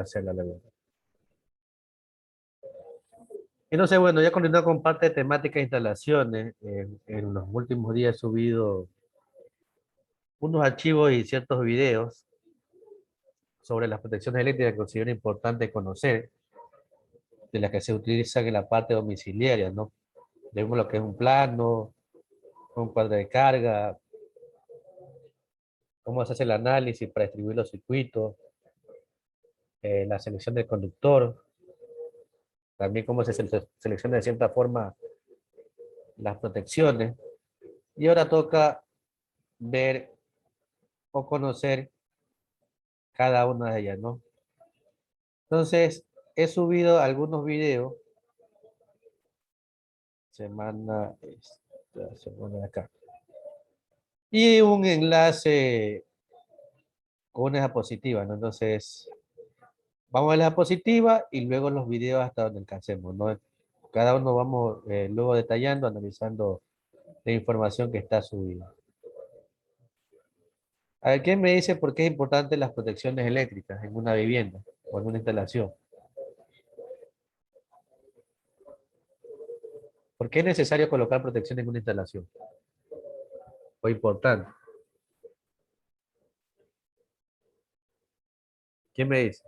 hacerla, la verdad. Y no sé, bueno, ya continuando con parte de temática de instalaciones, en los últimos días he subido unos archivos y ciertos videos sobre las protecciones eléctricas que considero importante conocer, de las que se utilizan en la parte domiciliaria, ¿no? Vemos lo que es un plano, un cuadro de carga, cómo se hace el análisis para distribuir los circuitos, la selección del conductor, también cómo se selecciona de cierta forma las protecciones. Y ahora toca ver o conocer cada una de ellas, ¿no? Entonces, he subido algunos videos, semana de acá, y un enlace con una diapositiva, ¿no? Entonces, vamos a la diapositiva y luego los videos hasta donde alcancemos, ¿no? Cada uno vamos luego detallando, analizando la información que está subida. A ver, ¿quién me dice por qué es importante las protecciones eléctricas en una vivienda o en una instalación? ¿Por qué es necesario colocar protección en una instalación? O importante. ¿Quién me dice?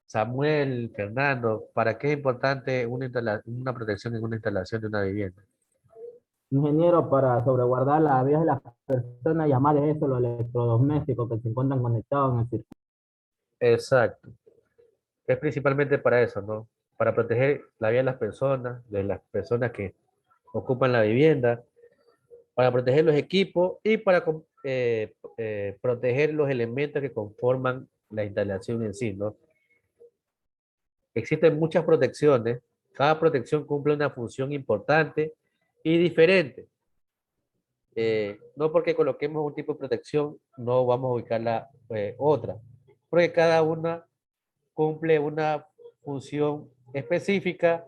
Samuel, Fernando, ¿para qué es importante una protección en una instalación de una vivienda? Ingeniero, para sobreguardar la vida de las personas y además de eso, los electrodomésticos que se encuentran conectados en el circuito. Exacto. Es principalmente para eso, ¿no? Para proteger la vida de las personas que ocupan la vivienda, para proteger los equipos y para proteger los elementos que conforman la instalación en sí, ¿no? Existen muchas protecciones, cada protección cumple una función importante y diferente. No porque coloquemos un tipo de protección, no vamos a ubicar la otra, porque cada una cumple una función específica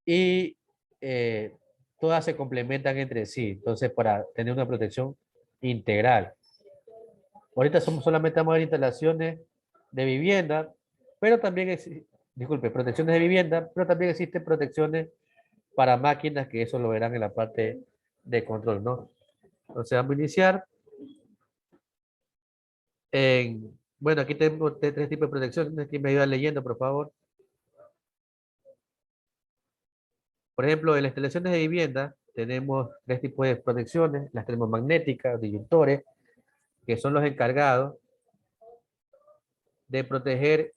y eh, todas se complementan entre sí. Entonces, para tener una protección integral. Ahorita solamente vamos a ver instalaciones de vivienda, pero también disculpe, protecciones de vivienda, pero también existen protecciones para máquinas, que eso lo verán en la parte de control, ¿no? Entonces, vamos a iniciar bueno, aquí tengo tres tipos de protección. Aquí me ayuda leyendo, por favor. Por ejemplo, en las instalaciones de vivienda tenemos tres tipos de protecciones: las termomagnéticas, disyuntores, que son los encargados de proteger,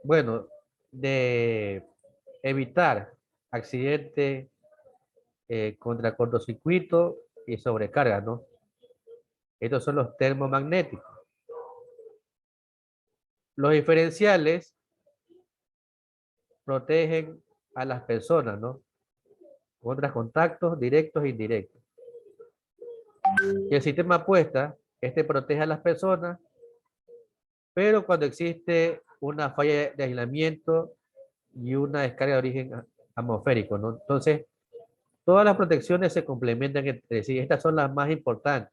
bueno, de evitar accidentes contra cortocircuito y sobrecarga, ¿no? Estos son los termomagnéticos. Los diferenciales protegen a las personas, ¿no? Contra contactos directos e indirectos. Y el sistema apuesta, este protege a las personas, pero cuando existe una falla de aislamiento y una descarga de origen atmosférico, ¿no? Entonces, todas las protecciones se complementan entre sí. Estas son las más importantes.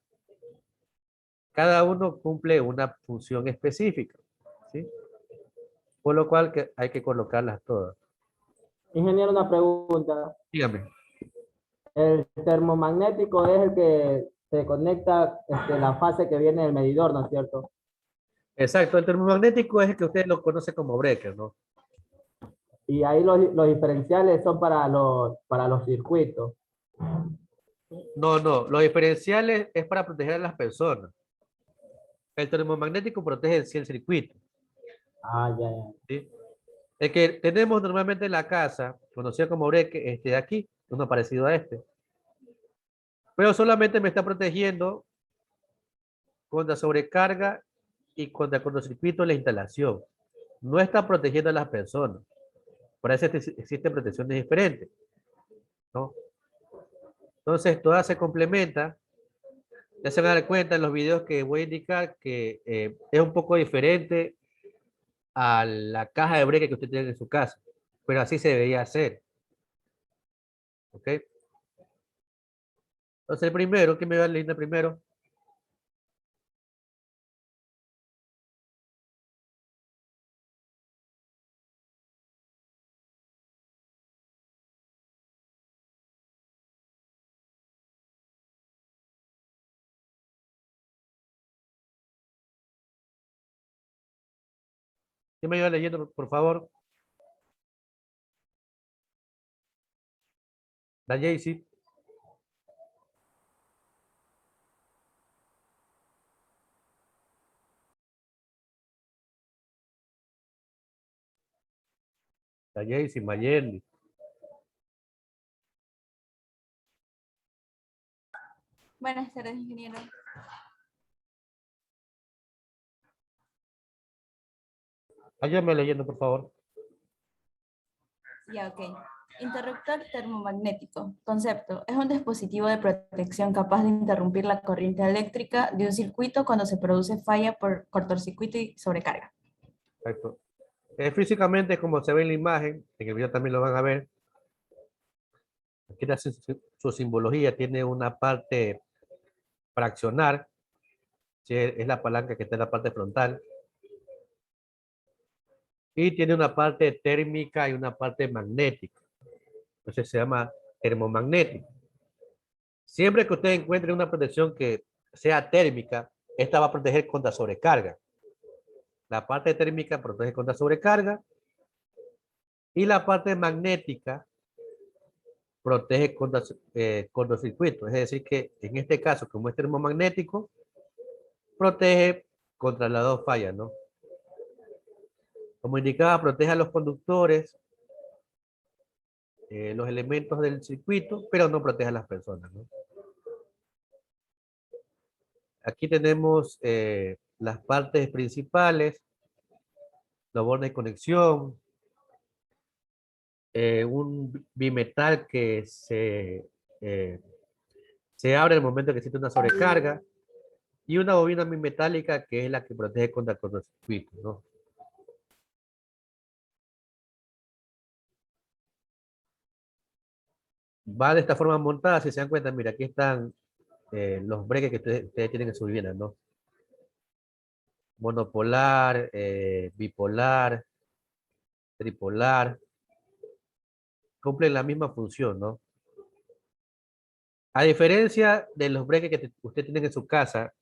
Cada uno cumple una función específica, ¿sí? Por lo cual hay que colocarlas todas. Ingeniero, una pregunta. Dígame. El termomagnético es el que se conecta la fase que viene del medidor, ¿no es cierto? Exacto, el termomagnético es el que usted lo conoce como breaker, ¿no? Y ahí los diferenciales son para los circuitos. No, no, los diferenciales es para proteger a las personas. El termomagnético protege en sí el circuito, Ah, ya, ya. ¿sí? El que tenemos normalmente en la casa, conocido como breaker, este de aquí, uno parecido a este. Pero solamente me está protegiendo contra sobrecarga y contra cortocircuito en la instalación. No está protegiendo a las personas. Por eso existen protecciones diferentes, ¿no? Entonces, todas se complementan. Ya se van a dar cuenta en los videos que voy a indicar que es un poco diferente a la caja de break que usted tiene en su casa, pero así se debería hacer. ¿Ok? Entonces el primero, ¿quién me va a leer primero? ¿Quién me va leyendo, por favor? La Jaycee. La Jaycee, Mayerly. Buenas tardes, ingeniero. Ayúdame leyendo, por favor. Ya, ok. Interruptor termomagnético. Concepto. Es un dispositivo de protección capaz de interrumpir la corriente eléctrica de un circuito cuando se produce falla por cortocircuito y sobrecarga. Perfecto. Físicamente, como se ve en la imagen, en el video también lo van a ver, aquí está su simbología, tiene una parte fraccionar, es la palanca que está en la parte frontal, y tiene una parte térmica y una parte magnética. Entonces se llama termomagnético. Siempre que usted encuentre una protección que sea térmica, esta va a proteger contra sobrecarga. La parte térmica protege contra sobrecarga y la parte magnética protege contra cortocircuito. Es decir, que en este caso, como es termomagnético, protege contra las dos fallas, ¿no? Como indicaba, protege a los conductores, los elementos del circuito, pero no protege a las personas, ¿no? Aquí tenemos las partes principales, los bordes de conexión, un bimetal que eh, se abre en el momento que existe una sobrecarga y una bobina bimetálica que es la que protege contra el cortocircuito, ¿no? Va de esta forma montada, si se dan cuenta, mira, aquí están los breques que ustedes tienen en su vivienda, ¿no? Monopolar, bipolar, tripolar, cumplen la misma función, ¿no? A diferencia de los breques que usted tiene en su casa,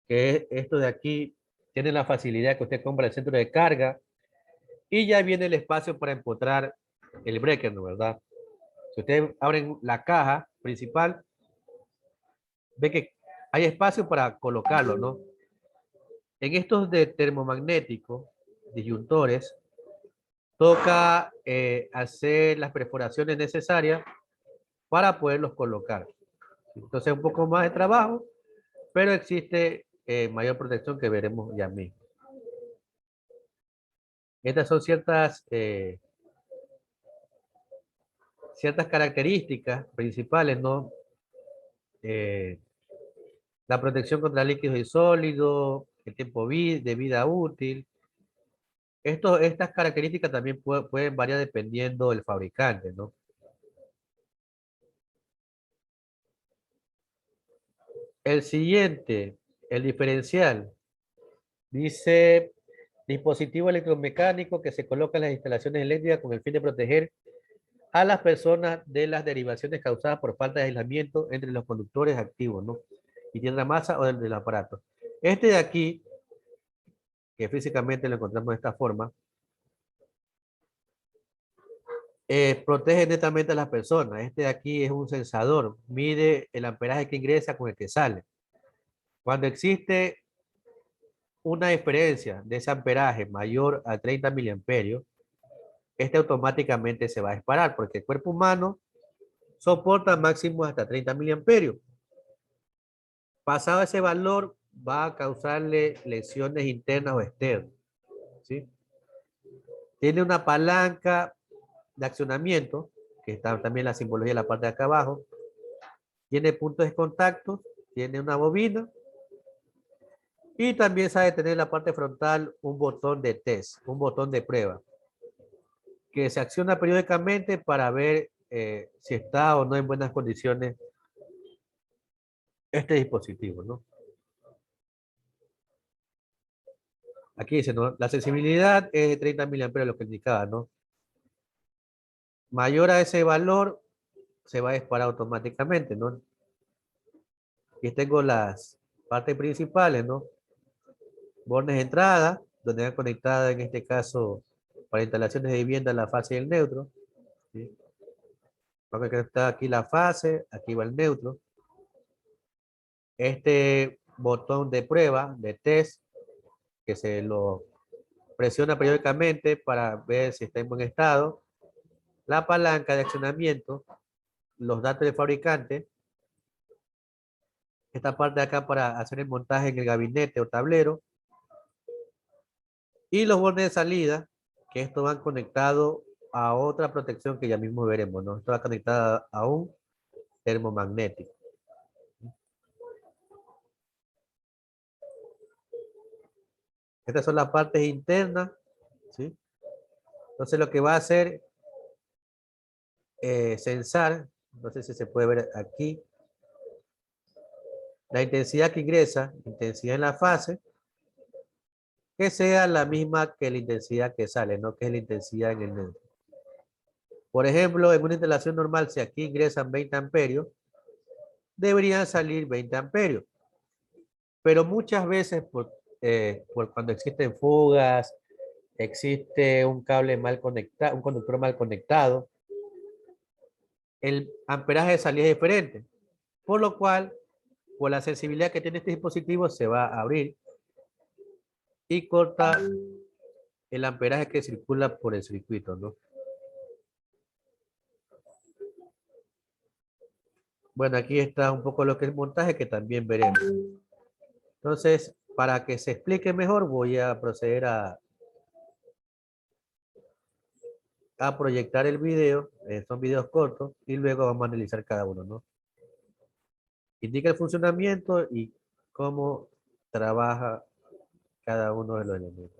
que es esto de aquí, tiene la facilidad que usted compra el centro de carga y ya viene el espacio para empotrar el breaker, ¿no? ¿Verdad? Si ustedes abren la caja principal, ve que hay espacio para colocarlo, ¿no? En estos de termomagnético, disyuntores, toca hacer las perforaciones necesarias para poderlos colocar. Entonces, un poco más de trabajo, pero existe mayor protección que veremos ya mismo. Estas son ciertas características principales, ¿no? Eh, la protección contra líquidos y sólidos, el tiempo de vida útil. Estas características también pueden variar dependiendo del fabricante, ¿no? El siguiente, el diferencial, dice dispositivo electromecánico que se coloca en las instalaciones eléctricas con el fin de proteger a las personas de las derivaciones causadas por falta de aislamiento entre los conductores activos, ¿no? Y tiene la masa o del aparato. Este de aquí, que físicamente lo encontramos de esta forma, protege netamente a las personas. Este de aquí es un sensador, mide el amperaje que ingresa con el que sale. Cuando existe una diferencia de ese amperaje mayor a 30 miliamperios, este automáticamente se va a disparar porque el cuerpo humano soporta máximo hasta 30 miliamperios. Pasado ese valor, va a causarle lesiones internas o externas, ¿sí? Tiene una palanca de accionamiento, que está también la simbología en la parte de acá abajo. Tiene puntos de contacto, tiene una bobina y también sabe tener en la parte frontal un botón de test, un botón de prueba, que se acciona periódicamente para ver si está o no en buenas condiciones este dispositivo, ¿no? Aquí dice, ¿no? La sensibilidad es de 30 miliamperes, lo que indicaba, ¿no? Mayor a ese valor, se va a disparar automáticamente, ¿no? Y tengo las partes principales, ¿no? Bornes de entrada, donde van conectadas, en este caso, para instalaciones de vivienda, la fase y el neutro, ¿sí? Vamos a está aquí la fase, aquí va el neutro. Este botón de prueba, de test, que se lo presiona periódicamente para ver si está en buen estado. La palanca de accionamiento, los datos del fabricante, esta parte de acá para hacer el montaje en el gabinete o tablero, y los bornes de salida, que esto van conectado a otra protección que ya mismo veremos, ¿no? Esto va conectado a un termomagnético. Estas son las partes internas, ¿sí? Entonces lo que va a hacer sensar, no sé si se puede ver aquí, la intensidad que ingresa, intensidad en la fase, que sea la misma que la intensidad que sale, ¿no? Que es la intensidad en el neutro. Por ejemplo, en una instalación normal, si aquí ingresan 20 amperios, deberían salir 20 amperios. Pero muchas veces, por cuando existen fugas, existe un cable mal conectado, un conductor mal conectado, el amperaje de salida es diferente. Por lo cual, por la sensibilidad que tiene este dispositivo, se va a abrir y corta el amperaje que circula por el circuito, ¿no? Bueno, aquí está un poco lo que es montaje, que también veremos. Entonces, para que se explique mejor, voy a proceder a proyectar el video. Son videos cortos y luego vamos a analizar cada uno, ¿no? Indica el funcionamiento y cómo trabaja cada uno de los elementos.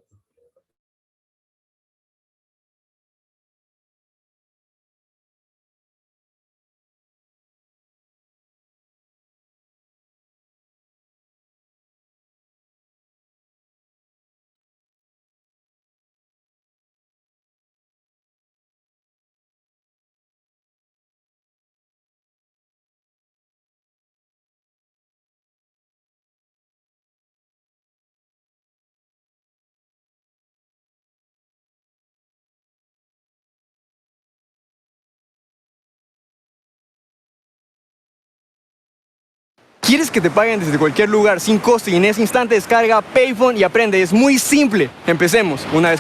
¿Quieres que te paguen desde cualquier lugar sin costo y en ese instante descarga Payphone y aprende? Es muy simple. Empecemos una vez.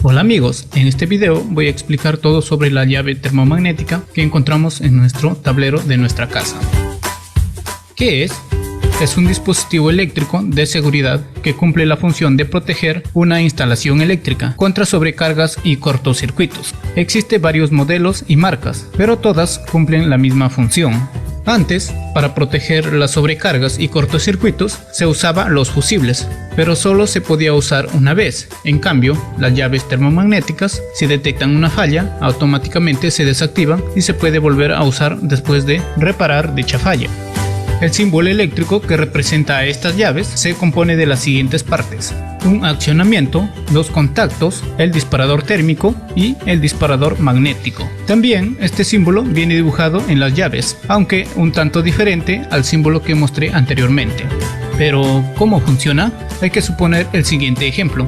Hola amigos, en este video voy a explicar todo sobre la llave termomagnética que encontramos en nuestro tablero de nuestra casa. ¿Qué es? Es un dispositivo eléctrico de seguridad que cumple la función de proteger una instalación eléctrica contra sobrecargas y cortocircuitos. Existen varios modelos y marcas, pero todas cumplen la misma función. Antes, para proteger las sobrecargas y cortocircuitos, se usaba los fusibles, pero solo se podía usar una vez. En cambio, las llaves termomagnéticas, si detectan una falla, automáticamente se desactivan y se puede volver a usar después de reparar dicha falla. El símbolo eléctrico que representa a estas llaves se compone de las siguientes partes: un accionamiento, dos contactos, el disparador térmico y el disparador magnético. También este símbolo viene dibujado en las llaves, aunque un tanto diferente al símbolo que mostré anteriormente. Pero, ¿cómo funciona? Hay que suponer el siguiente ejemplo.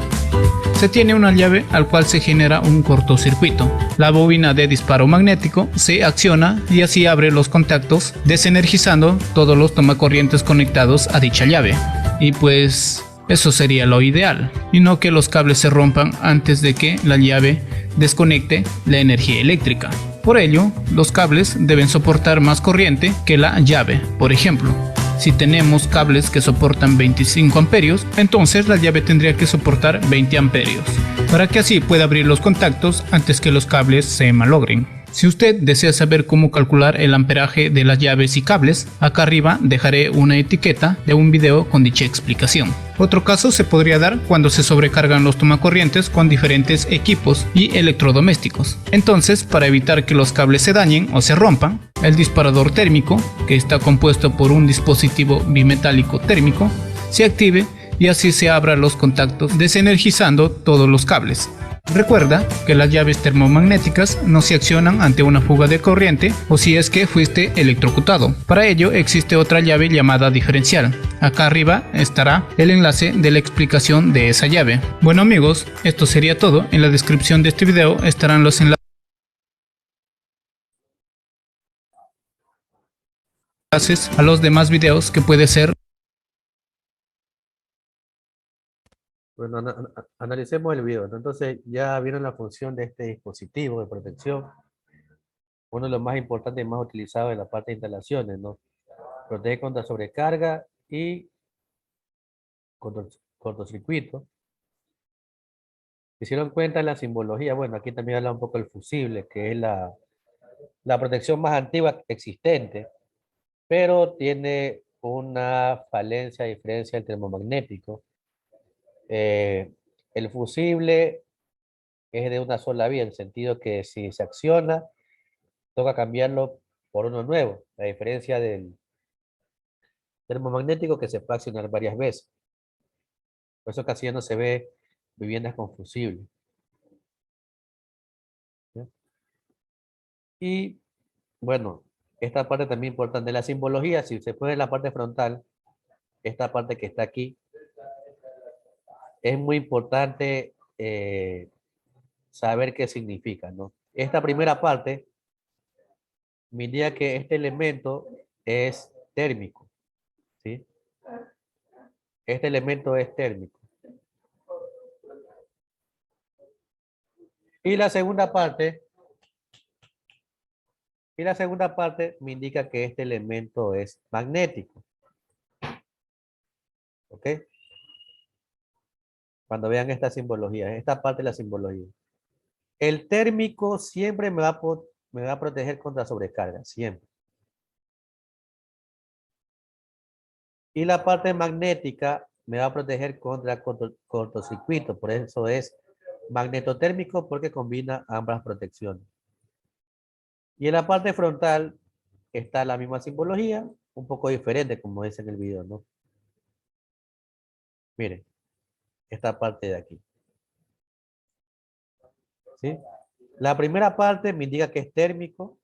Se tiene una llave al cual se genera un cortocircuito. La bobina de disparo magnético se acciona y así abre los contactos, desenergizando todos los tomacorrientes conectados a dicha llave. Y pues eso sería lo ideal, y no que los cables se rompan antes de que la llave desconecte la energía eléctrica. Por ello, los cables deben soportar más corriente que la llave. Por ejemplo, si tenemos cables que soportan 25 amperios, entonces la llave tendría que soportar 20 amperios, para que así pueda abrir los contactos antes que los cables se malogren. Si usted desea saber cómo calcular el amperaje de las llaves y cables, acá arriba dejaré una etiqueta de un video con dicha explicación. Otro caso se podría dar cuando se sobrecargan los tomacorrientes con diferentes equipos y electrodomésticos. Entonces, para evitar que los cables se dañen o se rompan, el disparador térmico, que está compuesto por un dispositivo bimetálico térmico, se active y así se abran los contactos, desenergizando todos los cables. Recuerda que las llaves termomagnéticas no se accionan ante una fuga de corriente o si es que fuiste electrocutado. Para ello existe otra llave llamada diferencial. Acá arriba estará el enlace de la explicación de esa llave. Bueno amigos, esto sería todo. En la descripción de este video estarán los enlaces a los demás videos que puede ser. Bueno, analicemos el video, ¿no? Entonces ya vieron la función de este dispositivo de protección. Uno de los más importantes y más utilizados en la parte de instalaciones, ¿no? Protege contra sobrecarga y cortocircuito. Si se dieron cuenta en la simbología, bueno, aquí también habla un poco el fusible, que es la protección más antigua existente, pero tiene una falencia a diferencia del termomagnético. El fusible es de una sola vía, en el sentido que si se acciona, toca cambiarlo por uno nuevo, a diferencia del termomagnético que se puede accionar varias veces. Por eso casi ya no se ve viviendas con fusible. ¿Ya? Y bueno, esta parte también importante, la simbología, si se pone en la parte frontal, esta parte que está aquí, es muy importante saber qué significa, ¿no? Esta primera parte me indica que este elemento es térmico, ¿sí? Este elemento es térmico. Y la segunda parte me indica que este elemento es magnético. ¿Ok? Cuando vean esta simbología, esta parte de la simbología. El térmico siempre me va a proteger contra sobrecarga, siempre. Y la parte magnética me va a proteger contra cortocircuito. Por eso es magnetotérmico, porque combina ambas protecciones. Y en la parte frontal está la misma simbología, un poco diferente, como dice en el video, ¿no? Miren, esta parte de aquí. ¿Sí? La primera parte me indica que es térmico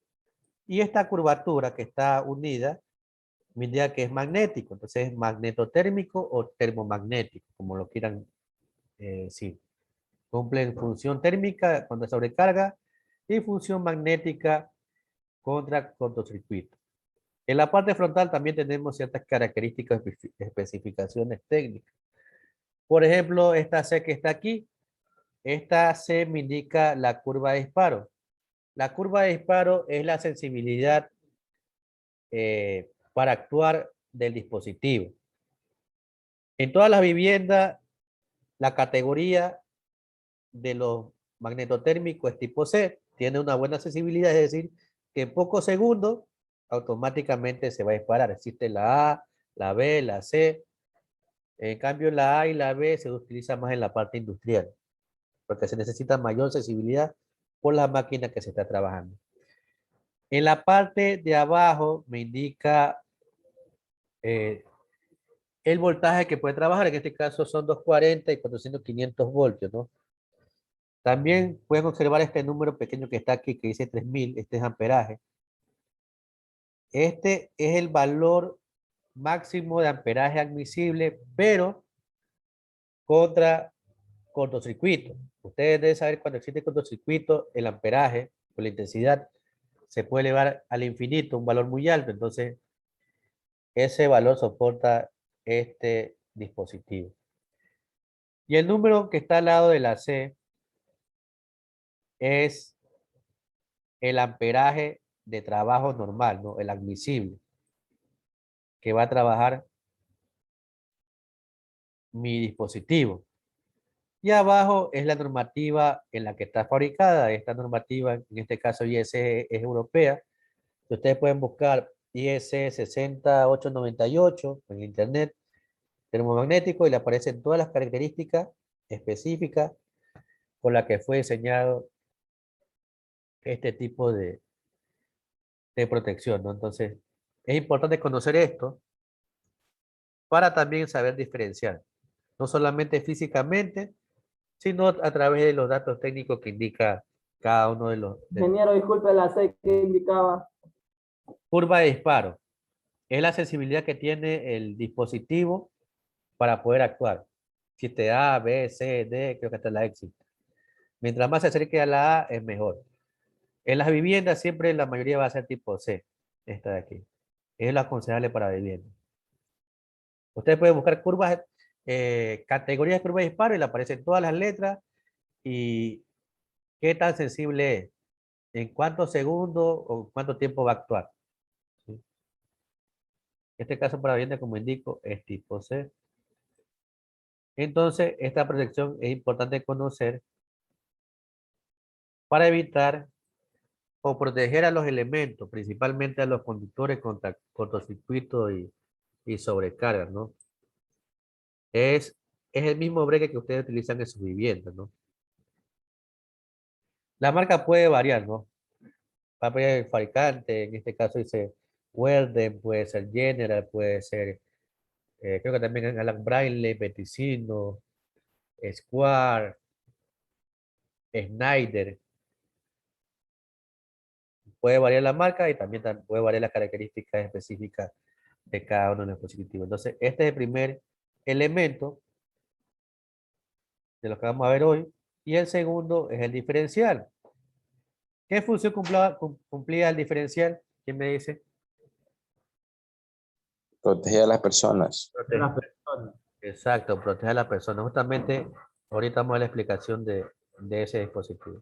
y esta curvatura que está unida me indica que es magnético. Entonces es magnetotérmico o termomagnético, como lo quieran decir. Cumplen función térmica contra sobrecarga y función magnética contra cortocircuito. En la parte frontal también tenemos ciertas características, especificaciones técnicas. Por ejemplo, esta C que está aquí, esta C me indica la curva de disparo. La curva de disparo es la sensibilidad para actuar del dispositivo. En todas las viviendas, la categoría de los magnetotérmicos es tipo C, tiene una buena sensibilidad, es decir, que en pocos segundos automáticamente se va a disparar. Existe la A, la B, la C. En cambio, la A y la B se utiliza más en la parte industrial, porque se necesita mayor sensibilidad por la máquina que se está trabajando. En la parte de abajo me indica el voltaje que puede trabajar. En este caso son 240 y 400, 500 voltios, ¿no? También pueden observar este número pequeño que está aquí, que dice 3000, este es amperaje. Este es el valor máximo de amperaje admisible, pero contra cortocircuito. Ustedes deben saber cuando existe cortocircuito, el amperaje o la intensidad se puede elevar al infinito, un valor muy alto. Entonces, ese valor soporta este dispositivo. Y el número que está al lado de la C es el amperaje de trabajo normal, ¿no? El admisible, que va a trabajar mi dispositivo. Y abajo es la normativa en la que está fabricada. Esta normativa, en este caso IEC es europea. Ustedes pueden buscar IEC 60898 en internet, termomagnético, y le aparecen todas las características específicas con las que fue diseñado este tipo de protección, ¿no? Entonces, es importante conocer esto para también saber diferenciar, no solamente físicamente, sino a través de los datos técnicos que indica cada uno de los... Ingeniero, disculpe, la C que indicaba. Curva de disparo. Es la sensibilidad que tiene el dispositivo para poder actuar. Si te A, B, C, D, creo que hasta la X. Mientras más se acerque a la A, es mejor. En las viviendas siempre la mayoría va a ser tipo C. Esta de aquí. Es lo aconsejable para vivienda. Ustedes pueden buscar curvas, categorías de curva de disparo y le aparecen todas las letras y qué tan sensible es, en cuántos segundos o cuánto tiempo va a actuar. ¿Sí? En este caso para vivienda, como indico, es tipo C. Entonces, esta protección es importante conocer para evitar o proteger a los elementos, principalmente a los conductores contra cortocircuito y sobrecargas, ¿no? Es el mismo breque que ustedes utilizan en sus viviendas, ¿no? La marca puede variar, ¿no? Va a variar el fabricante, en este caso dice Weldon, puede ser General, puede ser, creo que también Alan Bradley, Beticino, Square, Schneider. Puede variar la marca y también puede variar las características específicas de cada uno de los dispositivos. Entonces, este es el primer elemento de lo que vamos a ver hoy. Y el segundo es el diferencial. ¿Qué función cumplía el diferencial? ¿Quién me dice? Proteger a las personas. Las personas. Exacto, proteger a la persona. Justamente, ahorita vamos a ver la explicación de ese dispositivo.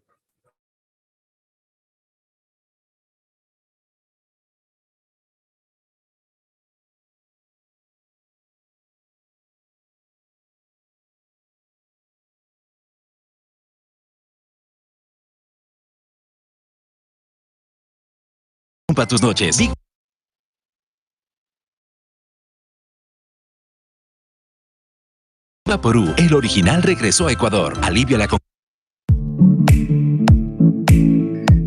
Para tus noches. Vaporú, el original regresó a Ecuador. Alivia la...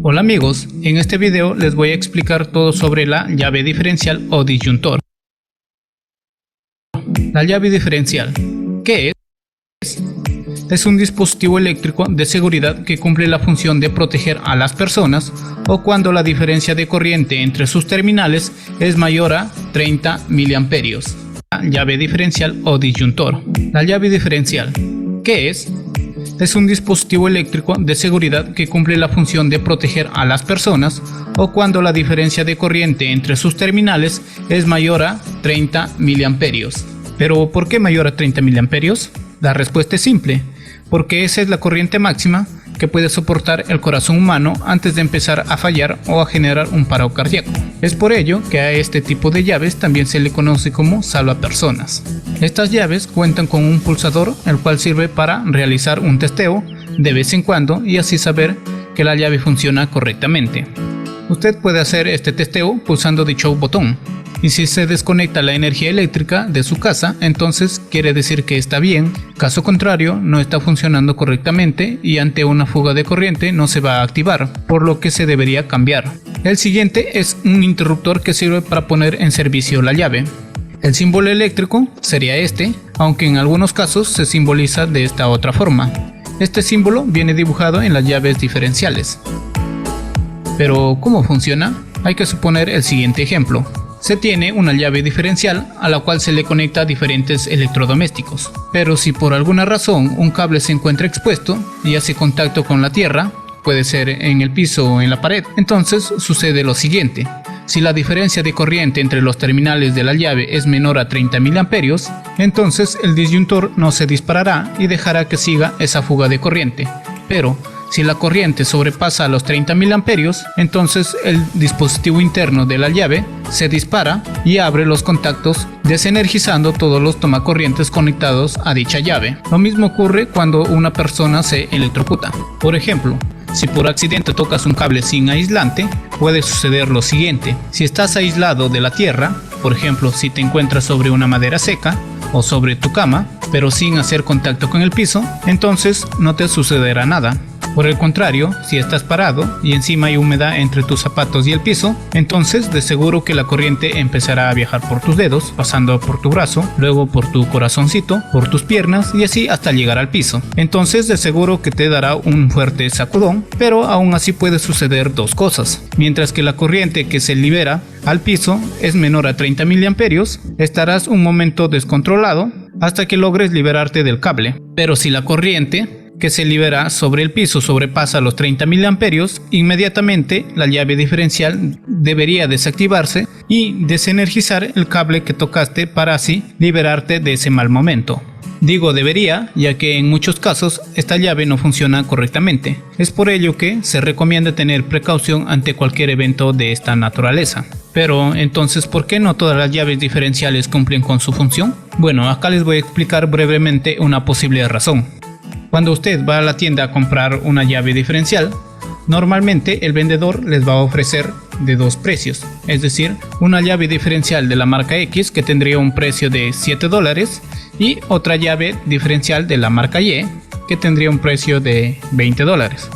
Hola amigos, en este video les voy a explicar todo sobre la llave diferencial o disyuntor. La llave diferencial, ¿qué es? Es un dispositivo eléctrico de seguridad que cumple la función de proteger a las personas o cuando la diferencia de corriente entre sus terminales es mayor a 30 mA. La llave diferencial o disyuntor. La llave diferencial, ¿qué es? Es un dispositivo eléctrico de seguridad que cumple la función de proteger a las personas o cuando la diferencia de corriente entre sus terminales es mayor a 30 mA. ¿Pero por qué mayor a 30 mA? La respuesta es simple, porque esa es la corriente máxima que puede soportar el corazón humano antes de empezar a fallar o a generar un paro cardíaco. Es por ello que a este tipo de llaves también se le conoce como salvapersonas. Estas llaves cuentan con un pulsador, el cual sirve para realizar un testeo de vez en cuando y así saber que la llave funciona correctamente. Usted puede hacer este testeo pulsando dicho botón. Y si se desconecta la energía eléctrica de su casa, entonces quiere decir que está bien. Caso contrario, no está funcionando correctamente y ante una fuga de corriente no se va a activar, por lo que se debería cambiar. El siguiente es un interruptor que sirve para poner en servicio la llave. El símbolo eléctrico sería este, aunque en algunos casos se simboliza de esta otra forma. Este símbolo viene dibujado en las llaves diferenciales. Pero, ¿cómo funciona? Hay que suponer el siguiente ejemplo. Se tiene una llave diferencial a la cual se le conecta diferentes electrodomésticos. Pero si por alguna razón un cable se encuentra expuesto y hace contacto con la tierra, puede ser en el piso o en la pared, entonces sucede lo siguiente. Si la diferencia de corriente entre los terminales de la llave es menor a 30 mA, entonces el disyuntor no se disparará y dejará que siga esa fuga de corriente. Pero si la corriente sobrepasa los 30 mA, entonces el dispositivo interno de la llave se dispara y abre los contactos desenergizando todos los tomacorrientes conectados a dicha llave. Lo mismo ocurre cuando una persona se electrocuta. Por ejemplo, si por accidente tocas un cable sin aislante, puede suceder lo siguiente. Si estás aislado de la tierra, por ejemplo, si te encuentras sobre una madera seca o sobre tu cama, pero sin hacer contacto con el piso, entonces no te sucederá nada. Por el contrario, si estás parado y encima hay humedad entre tus zapatos y el piso, entonces de seguro que la corriente empezará a viajar por tus dedos, pasando por tu brazo, luego por tu corazoncito, por tus piernas y así hasta llegar al piso. Entonces de seguro que te dará un fuerte sacudón, pero aún así puede suceder dos cosas. Mientras que la corriente que se libera al piso es menor a 30 miliamperios, estarás un momento descontrolado hasta que logres liberarte del cable. Pero si la corriente que se libera sobre el piso sobrepasa los 30 miliamperios, inmediatamente la llave diferencial debería desactivarse y desenergizar el cable que tocaste para así liberarte de ese mal momento. Digo debería, ya que en muchos casos esta llave no funciona correctamente. Es por ello que se recomienda tener precaución ante cualquier evento de esta naturaleza. Pero entonces, ¿por qué no todas las llaves diferenciales cumplen con su función? Bueno, acá les voy a explicar brevemente una posible razón. Cuando usted va a la tienda a comprar una llave diferencial, normalmente el vendedor les va a ofrecer de dos precios, es decir, una llave diferencial de la marca X que tendría un precio de $7 y otra llave diferencial de la marca Y que tendría un precio de $20.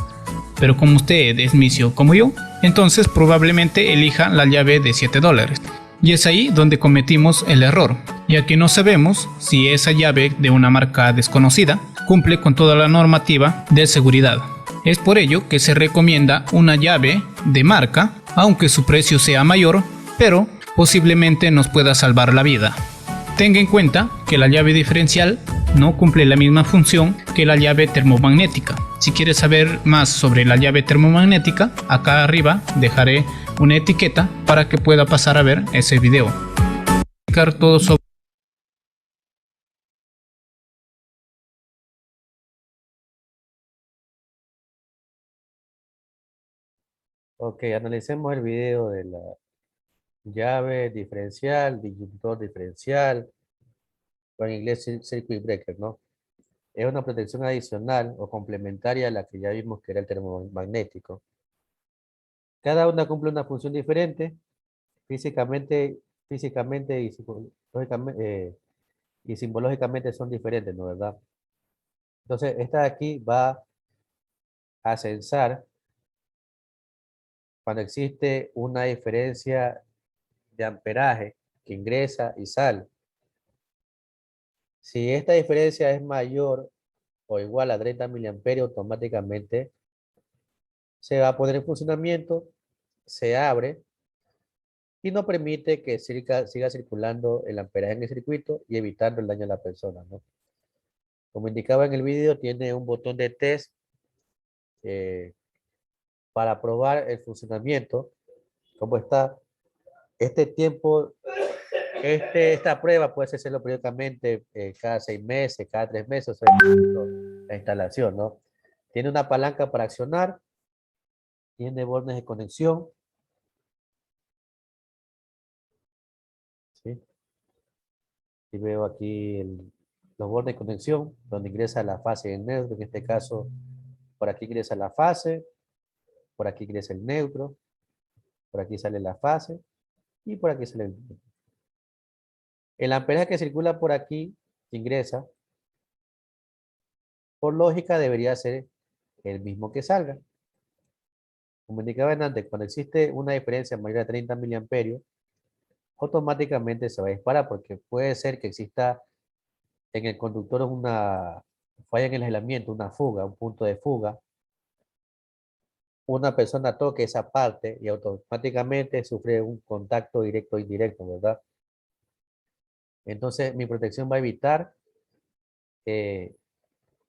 Pero como usted es misio como yo, entonces probablemente elija la llave de $7. Y es ahí donde cometimos el error, ya que no sabemos si esa llave de una marca desconocida cumple con toda la normativa de seguridad. Es por ello que se recomienda una llave de marca, aunque su precio sea mayor, pero posiblemente nos pueda salvar la vida. Tenga en cuenta que la llave diferencial no cumple la misma función que la llave termomagnética. Si quieres saber más sobre la llave termomagnética, acá arriba dejaré una etiqueta para que pueda pasar a ver ese video. Todo sobre Ok, analicemos el video de la llave diferencial, disyuntor diferencial, o en inglés circuit breaker, ¿no? Es una protección adicional o complementaria a la que ya vimos que era el termomagnético. Cada una cumple una función diferente, físicamente y simbológicamente son diferentes, ¿no? ¿Verdad? Entonces, esta de aquí va a censar cuando existe una diferencia de amperaje que ingresa y sale. Si esta diferencia es mayor o igual a 30 miliamperios, automáticamente se va a poner en funcionamiento, se abre y no permite que siga circulando el amperaje en el circuito y evitando el daño a la persona, ¿no? Como indicaba en el video, tiene un botón de test para probar el funcionamiento. ¿Cómo está? Este tiempo, esta prueba puede hacerlo periódicamente, cada 6 meses, cada 3 meses, o sea, la instalación, ¿no? Tiene una palanca para accionar, tiene bornes de conexión, ¿sí? Y veo aquí los bornes de conexión, donde ingresa la fase en neutro, en este caso, por aquí ingresa la fase, por aquí ingresa el neutro, por aquí sale la fase, y por aquí sale el neutro. El amperaje que circula por aquí, que ingresa, por lógica debería ser el mismo que salga. Como indicaba antes, cuando existe una diferencia mayor a 30 miliamperios, automáticamente se va a disparar porque puede ser que exista en el conductor una falla en el aislamiento, una fuga, un punto de fuga. Una persona toque esa parte y automáticamente sufre un contacto directo o indirecto, ¿verdad? Entonces, mi protección va a evitar que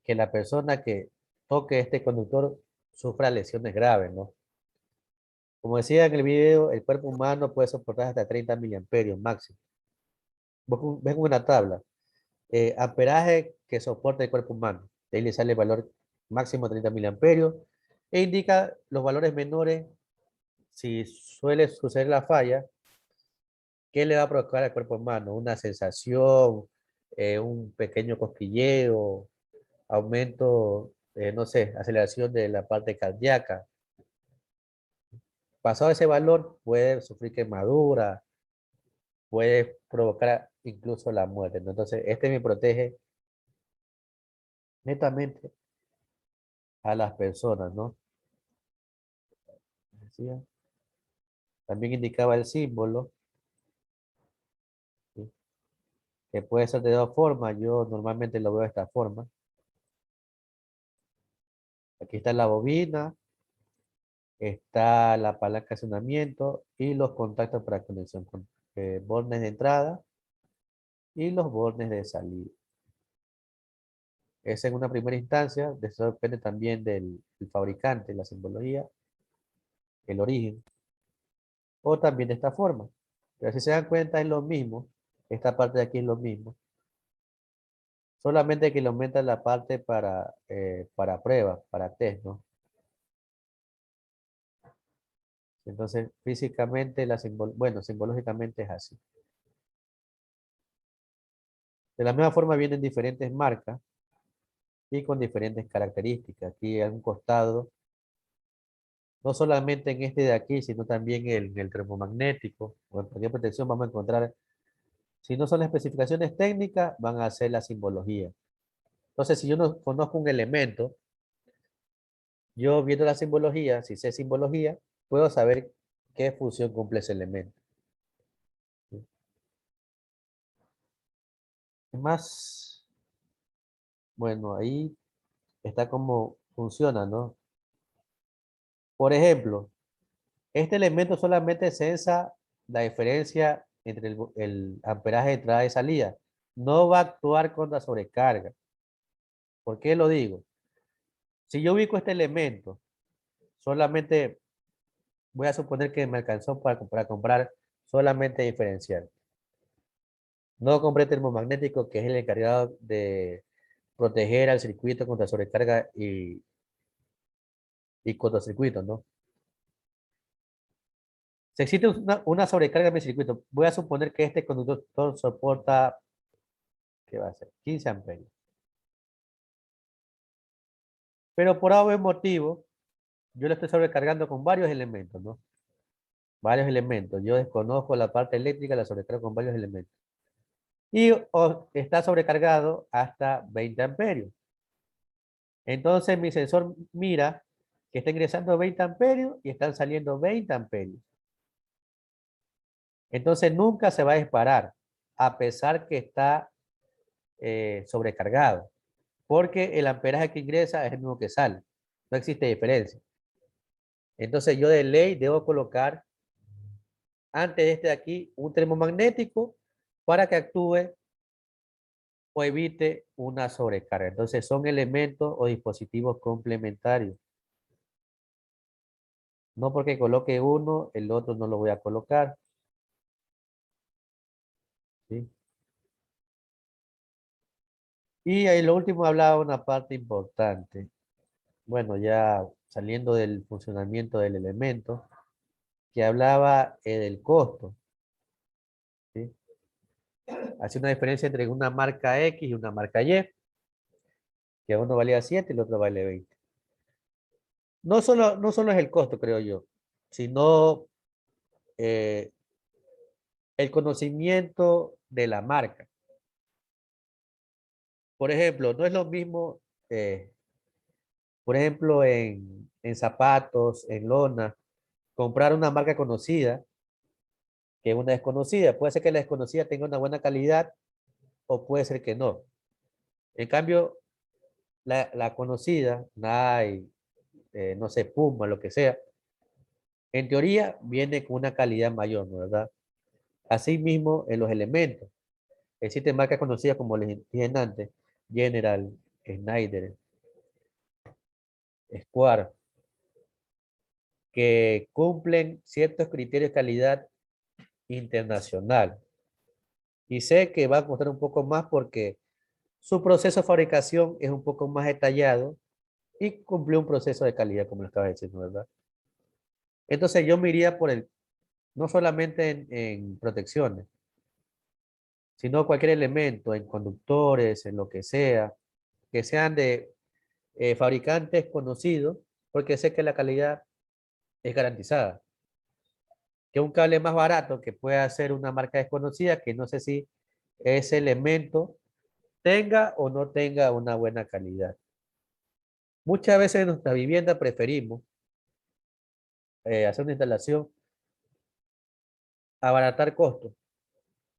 la persona que toque este conductor sufra lesiones graves, ¿no? Como decía en el video, el cuerpo humano puede soportar hasta 30 miliamperios máximo. Ven una tabla. Amperaje que soporta el cuerpo humano. De ahí le sale el valor máximo 30 miliamperios. E indica los valores menores si suele suceder la falla, ¿qué le va a provocar al cuerpo humano? Una sensación, un pequeño cosquilleo, aumento, no sé, aceleración de la parte cardíaca. Pasado ese valor, puede sufrir quemadura, puede provocar incluso la muerte, ¿no? Entonces, este me protege netamente a las personas, ¿no? Decía. También indicaba el símbolo, ¿sí? Que puede ser de dos formas. Yo normalmente lo veo de esta forma. Aquí está la bobina, está la palanca de accionamiento y los contactos para conexión con bornes de entrada y los bornes de salida. Es en una primera instancia, de eso depende también del fabricante, la simbología, el origen, o también de esta forma. Pero si se dan cuenta es lo mismo, esta parte de aquí es lo mismo, solamente que le aumenta la parte para prueba, para test, ¿no? Entonces, físicamente, bueno, simbológicamente es así. De la misma forma vienen diferentes marcas y con diferentes características. Aquí a un costado, no solamente en este de aquí, sino también en el termomagnético o en cualquier protección vamos a encontrar, si no son las especificaciones técnicas, van a ser la simbología. Entonces, si yo no conozco un elemento, yo viendo la simbología, si sé simbología, puedo saber qué función cumple ese elemento. ¿Qué más? Bueno, ahí está cómo funciona, ¿no? Por ejemplo, este elemento solamente sensa la diferencia entre el amperaje de entrada y salida. No va a actuar con la sobrecarga. ¿Por qué lo digo? Si yo ubico este elemento, solamente voy a suponer que me alcanzó para comprar solamente diferencial. No compré termomagnético, que es el encargado de proteger al circuito contra sobrecarga y cortocircuito, ¿no? Si existe una sobrecarga en mi circuito, voy a suponer que este conductor soporta, ¿qué va a ser? 15 amperios. Pero por algún motivo, yo le estoy sobrecargando con varios elementos, ¿no? Varios elementos. Yo desconozco la parte eléctrica, la sobrecargo con varios elementos. Y está sobrecargado hasta 20 amperios. Entonces mi sensor mira que está ingresando 20 amperios y están saliendo 20 amperios. Entonces nunca se va a disparar, a pesar que está sobrecargado, porque el amperaje que ingresa es el mismo que sale. No existe diferencia. Entonces yo de ley debo colocar antes de este de aquí un termomagnético para que actúe o evite una sobrecarga. Entonces son elementos o dispositivos complementarios. No porque coloque uno, el otro no lo voy a colocar. ¿Sí? Y ahí lo último hablaba una parte importante. Bueno, ya saliendo del funcionamiento del elemento, que hablaba del costo. ¿Sí? Hace una diferencia entre una marca X y una marca Y, que uno valía 7 y el otro vale 20. No solo es el costo, creo yo, sino eh, el conocimiento de la marca. Por ejemplo, no es lo mismo, por ejemplo, en zapatos, en lona, comprar una marca conocida que una desconocida. Puede ser que la desconocida tenga una buena calidad o puede ser que no. En cambio, la conocida, Nike, no sé, Puma, lo que sea, en teoría viene con una calidad mayor, ¿no? ¿Verdad? Asimismo, en los elementos. Existen marcas conocidas como les dije antes, General, Schneider, Square, que cumplen ciertos criterios de calidad internacional. Y sé que va a costar un poco más porque su proceso de fabricación es un poco más detallado y cumple un proceso de calidad, como lo estaba diciendo, ¿verdad? Entonces yo me iría por no solamente en protecciones, sino cualquier elemento, en conductores, en lo que sean de fabricantes conocidos, porque sé que la calidad es garantizada. Que un cable más barato que pueda ser una marca desconocida, que no sé si ese elemento tenga o no tenga una buena calidad. Muchas veces en nuestra vivienda preferimos hacer una instalación, abaratar costos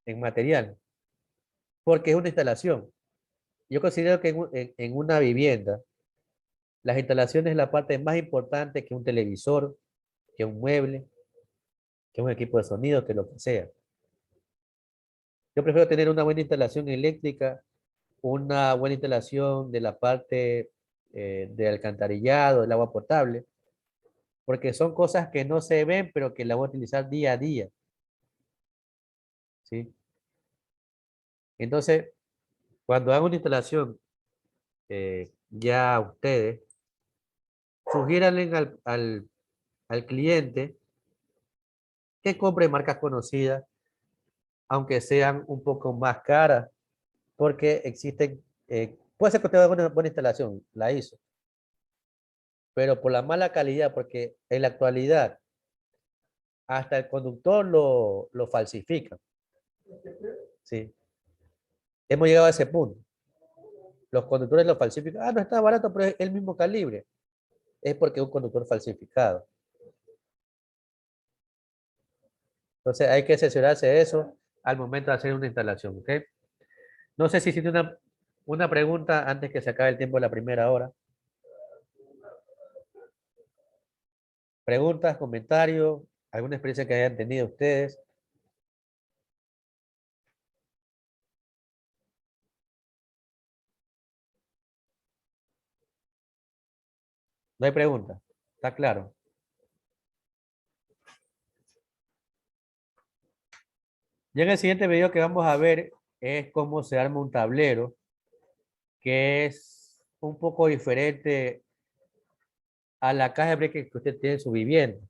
en material, porque es una instalación. Yo considero que en una vivienda, las instalaciones es la parte más importante que un televisor, que un mueble, que un equipo de sonido, que lo que sea. Yo prefiero tener una buena instalación eléctrica, una buena instalación de la parte de alcantarillado, del agua potable, porque son cosas que no se ven, pero que la voy a utilizar día a día. ¿Sí? Entonces, cuando hago una instalación, ya ustedes, sugiéranle al cliente que compre marcas conocidas, aunque sean un poco más caras, porque existen, puede ser que usted haga una buena instalación, la hizo, pero por la mala calidad, porque en la actualidad hasta el conductor lo falsifica. ¿Sí? Hemos llegado a ese punto. Los conductores lo falsifican. Ah, no está barato, pero es el mismo calibre. Es porque es un conductor falsificado. Entonces hay que asesorarse de eso al momento de hacer una instalación. ¿Ok? No sé si tiene una pregunta antes que se acabe el tiempo de la primera hora. Preguntas, comentarios, alguna experiencia que hayan tenido ustedes. No hay preguntas. Está claro. Ya en el siguiente video que vamos a ver es cómo se arma un tablero que es un poco diferente a la caja de break que usted tiene en su vivienda.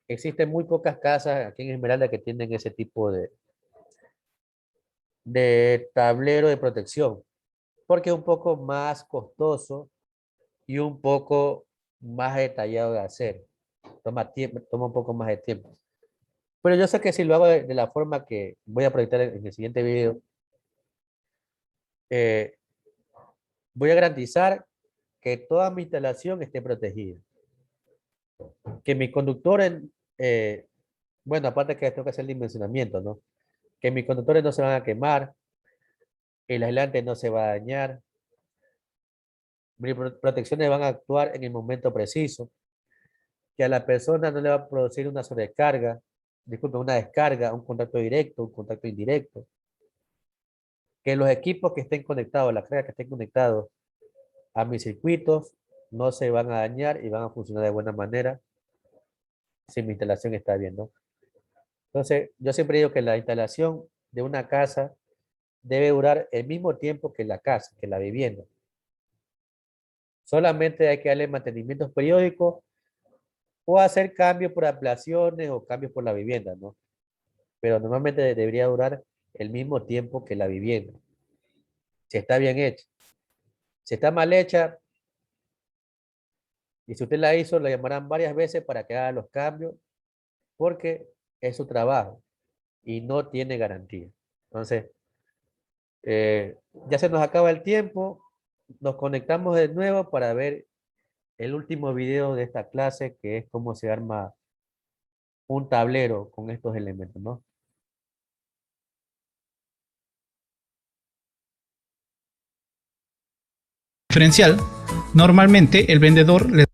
Existen muy pocas casas aquí en Esmeralda que tienen ese tipo de tablero de protección, porque es un poco más costoso y un poco más detallado de hacer. Toma tiempo, toma un poco más de tiempo. Pero yo sé que si lo hago de la forma que voy a proyectar en el siguiente video, eh, voy a garantizar que toda mi instalación esté protegida. Que mis conductores, bueno, aparte que tengo que hacer el dimensionamiento, ¿no? Que mis conductores no se van a quemar, el aislante no se va a dañar, mis protecciones van a actuar en el momento preciso, que a la persona no le va a producir una sobrecarga, disculpe, una descarga, un contacto directo, un contacto indirecto, que los equipos que estén conectados, las cargas que estén conectados a mis circuitos no se van a dañar y van a funcionar de buena manera si mi instalación está bien, ¿no? Entonces, yo siempre digo que la instalación de una casa debe durar el mismo tiempo que la casa, que la vivienda. Solamente hay que darle mantenimientos periódicos o hacer cambios por ampliaciones o cambios por la vivienda, ¿no? Pero normalmente debería durar el mismo tiempo que la vivienda, si está bien hecha. Si está mal hecha, y si usted la hizo, la llamarán varias veces para que haga los cambios, porque es su trabajo y no tiene garantía. Entonces, ya se nos acaba el tiempo, nos conectamos de nuevo para ver el último video de esta clase, que es cómo se arma un tablero con estos elementos, ¿no? Diferencial, normalmente el vendedor les